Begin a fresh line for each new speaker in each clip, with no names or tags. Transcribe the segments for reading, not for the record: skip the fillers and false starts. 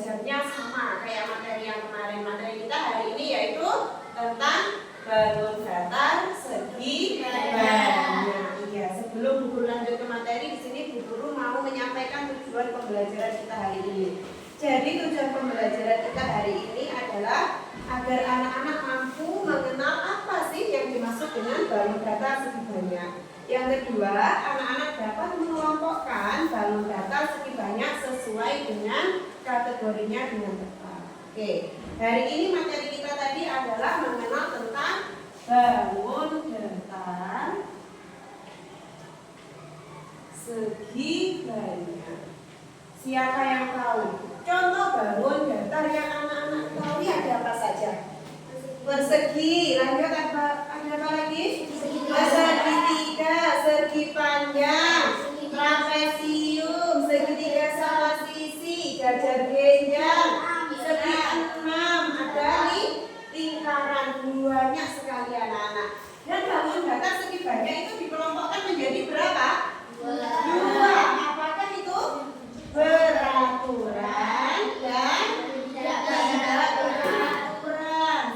belajarnya sama kayak materi yang kemarin. Materi kita hari ini yaitu tentang balon datar segi banyak. Iya, sebelum Bu Guru lanjut ke materi, di sini Bu Guru mau menyampaikan tujuan pembelajaran kita hari ini. Jadi tujuan pembelajaran kita hari ini adalah agar anak-anak mampu mengenal apa sih yang dimaksud dengan balon datar segi banyak. Yang kedua, anak-anak dapat mengelompokkan balon datar segi banyak sesuai dengan kategorinya dengan tepat. Oke, hari ini materi kita tadi adalah mengenal tentang balon datar segi banyak. Siapa yang tahu? Contoh balon datar yang anak-anak tahu ada apa saja? Persegi, lanjut ada apa lagi? Segitiga, segi panjang, trapesium, segitiga sama sisi, jajar genjang, segi enam, ada lingkaran, banyak sekali anak-anak. Dan balon datar segi banyak itu dikelompokkan menjadi berapa? Dua. Apakah itu? Beraturan dan tidak beraturan.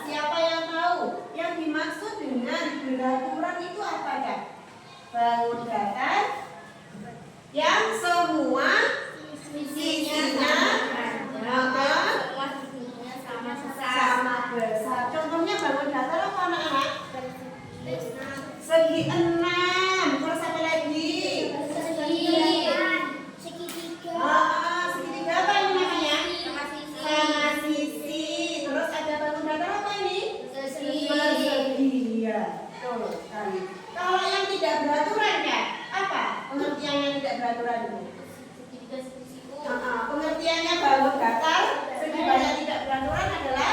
Siapa yang tahu? Yang dimaksud dengan beraturan itu apa ya? Balon datar yang semua sisinya sama besar. Contohnya balon datar apa anak-anak? Segi enam. Terus apa lagi? Segitiga apa ini namanya? Sama sisi. Terus ada balon datar apa ini? Persegi. Ya, betul sekali. Kalau yang tidak beraturan ya, apa pengertian yang tidak beraturan itu? Pengertiannya balon datar segi banyak tidak beraturan adalah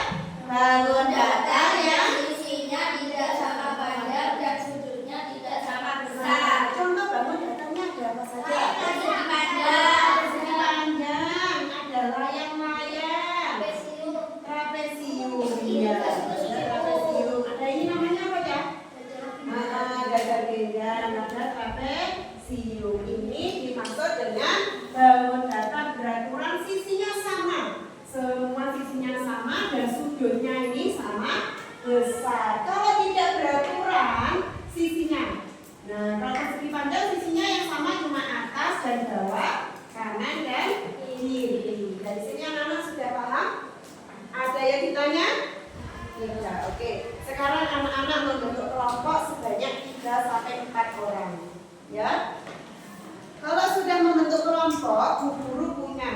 balon datar yang
isinya tidak sama panjang dan sudutnya tidak sama besar.
contoh balon datarnya ada apa saja?
Segi panjang,
Segi panjang, ada layang-layang, trapesium. Iya, trapesium. Ada ini namanya apa ya? Jajar genjang, ada trapesium. Ini dimaksud dengan balon datar beraturan, sisinya sama. Semua sisinya sama dan sudutnya ini sama besar. Kalau tidak beraturan sisinya. Nah, kalau segi panjang sisinya yang sama cuma atas dan bawah, kanan dan kiri. Dari sini anak-anak sudah paham? Ada yang ditanya? Tidak. Oke. Sekarang anak-anak membentuk kelompok sebanyak 3 sampai 4 orang. Ya. Kalau sudah membentuk kelompok, Bu Guru punya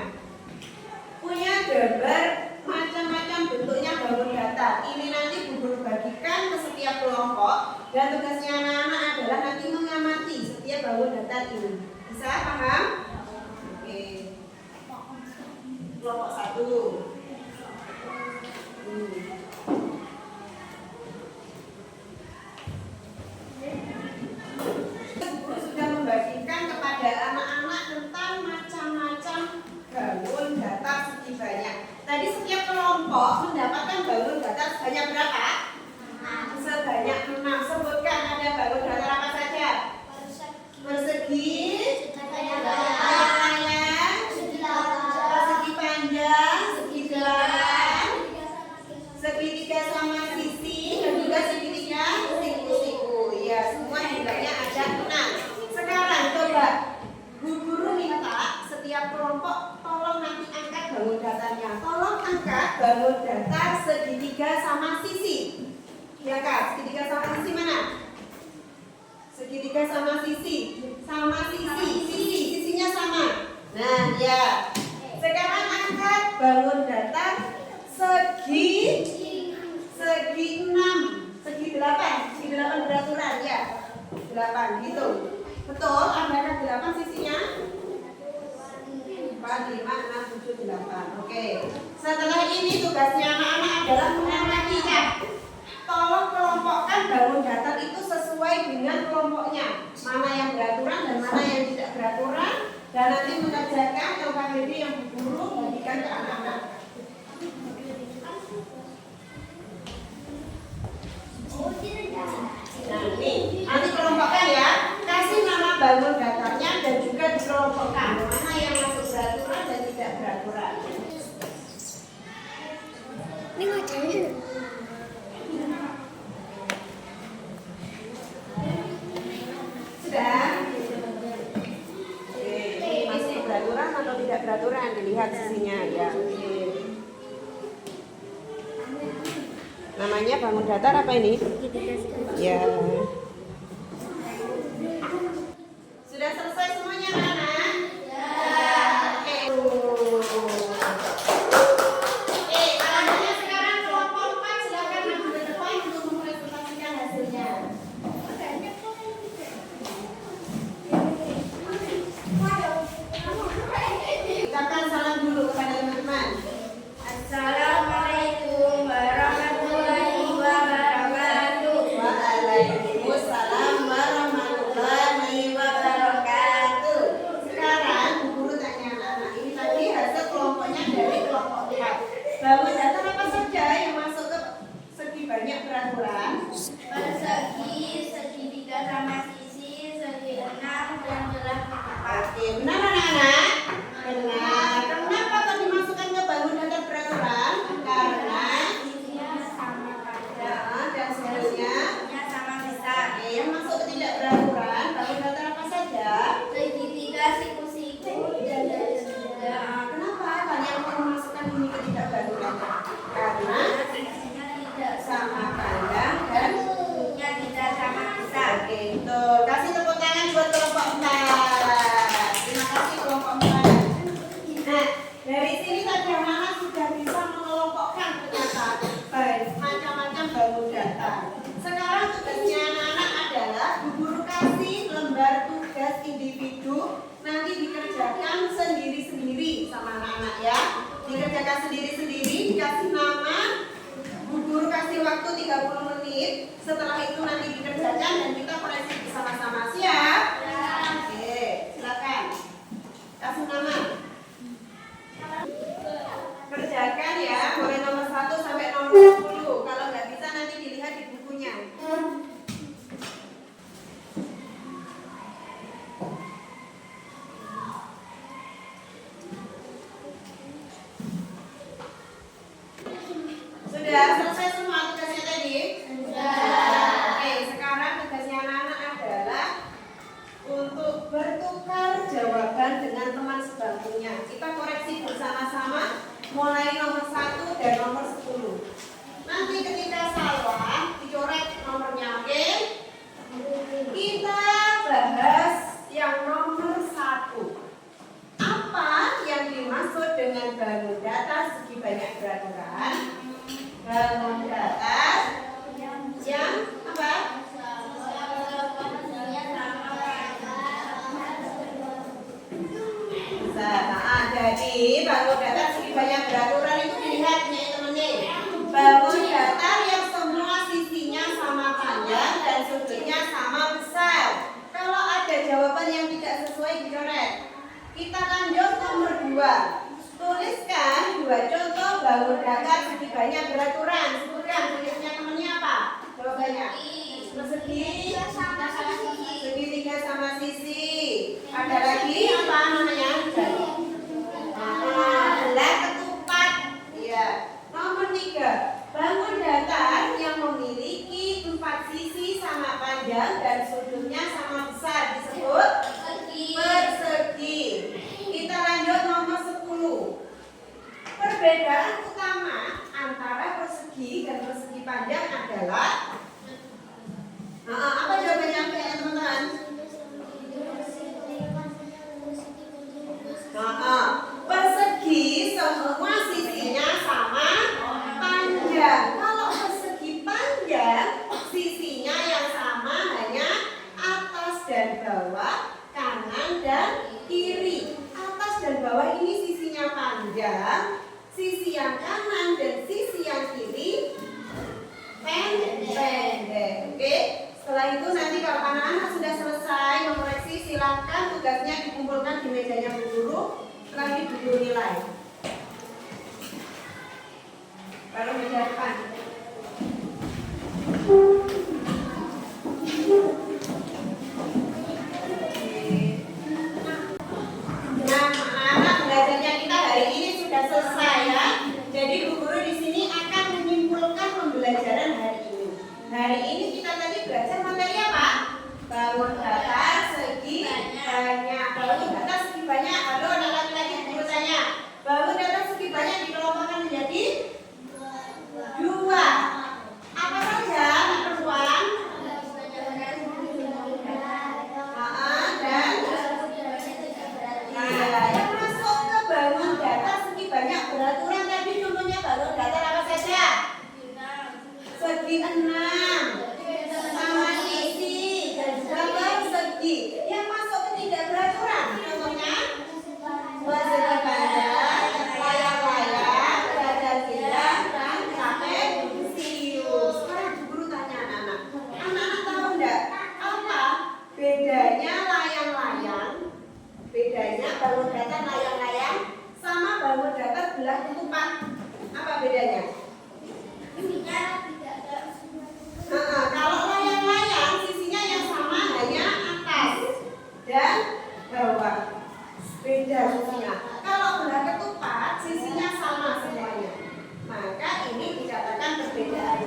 gambar macam-macam bentuknya balon datar. Ini nanti Bu Guru bagikan ke setiap kelompok dan tugasnya anak-anak adalah nanti mengamati setiap balon datar ini. Bisa paham? Oke. Kelompok 1. Sudah membagikan kepada anak-anak tentang macam-macam balon datar segi banyak. Tadi setiap kelompok mendapatkan balon datar sebanyak berapa? Sebanyak 6. Sebutkan ada balon datar apa saja? Persegi, layang-layang, segi panjang, segitiga, segitiga sama sisi, dan juga segitiga siku-siku. Ya, semua jumlahnya ada 6. Sekarang coba Bu Guru minta setiap kelompok tolong nanti angkat balon datarnya. Tolong angkat balon datar segitiga sama sisi. Ya Kak, segitiga sama sisi mana? Segitiga sama sisi. Sama sisi. Sisinya sama. Nah, ya. Sekarang angkat balon datar segi 6. Segi 8. Segi 8 beraturan ya. 8 gitu. Betul, ada 8 sisinya? 4, 5, 6, 7, 8. Oke. Setelah ini tugasnya anak-anak adalah mengamatinya. Tolong kelompokkan balon datar itu sesuai dengan kelompoknya. Mana yang beraturan dan mana yang tidak beraturan. Dan nanti mengerjakan LKPD yang Bu Guru bagikan ke anak-anak. Nah, ini nanti kelompokkan ya. Kasih nama balon datarnya dan juga dikelompokkan mana yang masuk beraturan dan tidak beraturan. tidak beraturan dilihat sisinya ya. Oke. Namanya bangun datar apa ini? Ya. Sudah selesai semuanya, anak? Ya. Oke. Oke, anak-anak sekarang kelompok 4 silakan maju ke depan untuk mempresentasikan hasilnya. Ucapkan salam dulu kepada teman-teman.
Assalamualaikum warahmatullahi wabarakatuh.
Waalaikumsalam warahmatullahi wabarakatuh. Sekarang Bu Guru tanya anak-anak, ini tadi hasil kelompoknya dari kelompok 4. Bangun datar apa saja yang masuk ke segi banyak peraturan?
Persegi, segitiga sama sisi, segi 6 dan belah 4.
Oke, benar anak-anak? Benar. Kenapa kok dimasukkan ke bangun datar peraturan? Karena
Sisinya sama panjang,
ya, dan seharusnya
sisinya sama besar.
oke, yang masuk ke tidak peraturan bangun datar apa saja?
Segitiga, siku-siku, dan juga.
Kenapa kalian mau memasukkan ini ke tidak peraturan? Karena
Sisinya tidak
sama panjang dan
bentuknya tidak sama besar.
oke, betul. Kasih tepuk tangan buat kelompok 4. Terima kasih kelompok 4. Nah, dari sini tadi anak-anak sudah bisa mengelompokkan ternyata macam-macam bangun datar. Sekarang tugasnya anak-anak adalah Bu Guru kasih lembar tugas individu, nanti dikerjakan sendiri-sendiri sama anak-anak ya. Dikerjakan sendiri-sendiri, dikasih nama, Bu Guru kasih waktu 30 menit. Setelah itu nanti dikerjakan dan kita koreksi bersama-sama. Siap? Oke, silakan. Kasih nama. Kerjakan ya, mulai nomor 1 sampai nomor 10. Kalau nggak bisa nanti dilihat di bukunya. Sudah selesai semua tugasnya tadi? Oke, sekarang tugasnya anak-anak adalah untuk bertukar jawaban dengan teman sebangkunya. Kita koreksi bersama-sama mulai nomor 1 dan nomor 10. Nanti ketika salah dicoret nomornya, oke? Kita bahas yang nomor 1. Apa yang dimaksud dengan bangun datar segi banyak peraturan? Bangun datar yang apa? Jadi bangun datar segi banyak peraturan itu dilihat nih teman-teman. Bangun datar yang semua sisinya sama panjang dan sudutnya sama besar. Kalau ada jawaban yang tidak sesuai dicoret. Kita lanjut nomor 2. Tuliskan 2 contoh bangun datar segi banyak peraturan. Sebutkan tulisnya temannya apa? Jawabannya. Persegi, segitiga sama sisi. Ada lagi apa namanya? Belah ketupat. Iya. Nomor 3. Bangun datar yang memiliki 4 sisi sama panjang dan sudutnya sama besar disebut persegi. Kita lanjut nomor 10. Perbedaan utama antara persegi dan persegi panjang adalah apa jawabannya teman-teman? Persegi semua sisinya sama panjang. Kalau persegi panjang, sisinya yang sama hanya atas dan bawah, kanan dan kiri. Atas dan bawah ini sisinya panjang, sisi yang kanan dan sisi yang kiri pendek. Oke? Setelah itu nanti kalau anak-anak sudah selesai mengoreksi, silakan tugasnya dikumpulkan di mejanya Bu Guru. Setelah itu Bu Guru nilai. Baru meja depan. Nah, anak-anak belajarnya kita hari ini sudah selesai ya. Jadi Bu Guru di sini akan menyimpulkan pembelajaran hari ini. Hari ini kita tadi belajar materi apa? Bangun datar segi banyak. Bangun datar segi banyak. Halo anak laki-laki. sebelah ketupat. Apa bedanya?
Sisinya tidak ada.
Kalau layang-layang sisinya yang sama hanya atas dan bawah. Beda sisinya. Kalau belah ketupat sisinya sama semuanya. Maka ini dikatakan perbedaan